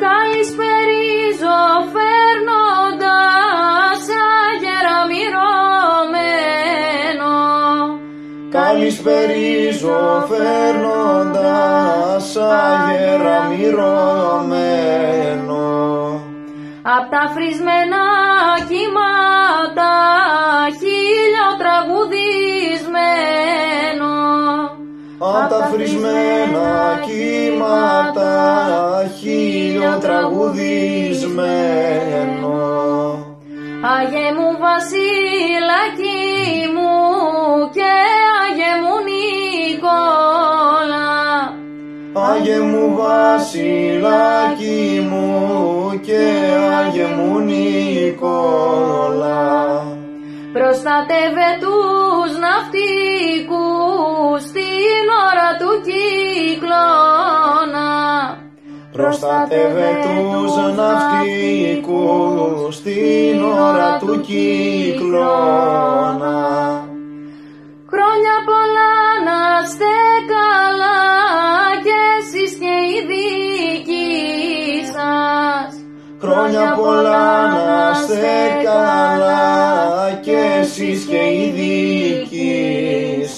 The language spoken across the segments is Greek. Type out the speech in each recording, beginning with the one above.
Καλησπερίζω φέρνοντας αγέρα μυρωμένο. Καλησπερίζω φέρνοντας αγέρα μυρωμένο. Απ' τα φρισμένα κύματα χίλιο τραγουδισμένο. Απ' τα φρισμένα κύματα χίλιο τραγουδισμένο. Άγιε μου βασιλάκι μου και Άγιε μου Νικόλα. Άγιε μου βασιλάκι μου και Άγιε μου Νικόλα. Προστάτευε τους ναυτικούς στην ώρα του κυκλώνα. Προστάτευε τους ναυτικούς στην ώρα του κυκλώνα. Χρόνια πολλά να είστε καλά και εσείς και οι δικοί σας. Χρόνια πολλά να είστε καλά και εσείς και οι δικοί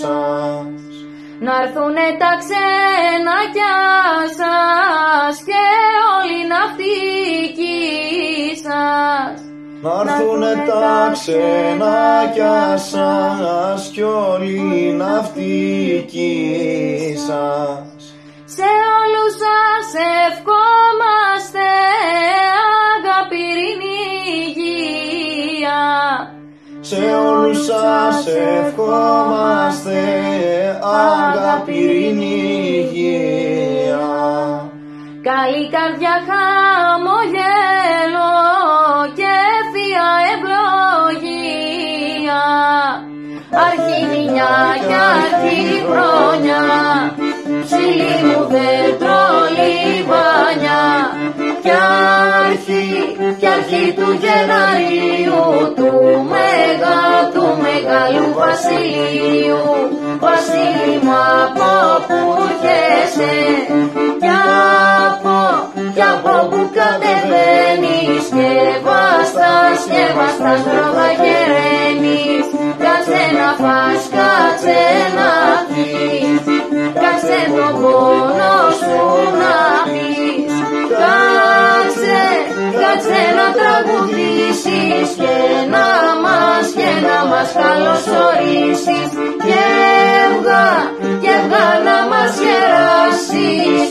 σας. Να έρθουνε τα ξενάκια σας και όλοι οι ναυτικοί σας. Να έρθουνε τα ξενάκια σας κι όλοι οι ναυτικοί σας. Σε όλους σας ευχόμαστε αγάπη, ειρήνη, υγεία. Σε όλους σας ευχόμαστε αγάπη, ειρήνη, υγεία. Καλή καρδιά, χαμογέλο και θεία ευλογία. Αρχή μηνιά κι αρχή χρόνια, ψηλή μου δέντρο λιβάνια. Κι αρχή του Γεναρίου του μεγάλου βασιλείου. Βασίλη μου από που έρχεσαι κι από που κατεβαίνεις, σκευαστάς προβαγεραίνεις. Κάτσε να φας, κάτσε να πεις, κάτσε τον πόνο σου να πεις. Κάτσε να τραγουδήσεις και να μας καλωσορίσεις και έβγα να μας γεράσεις.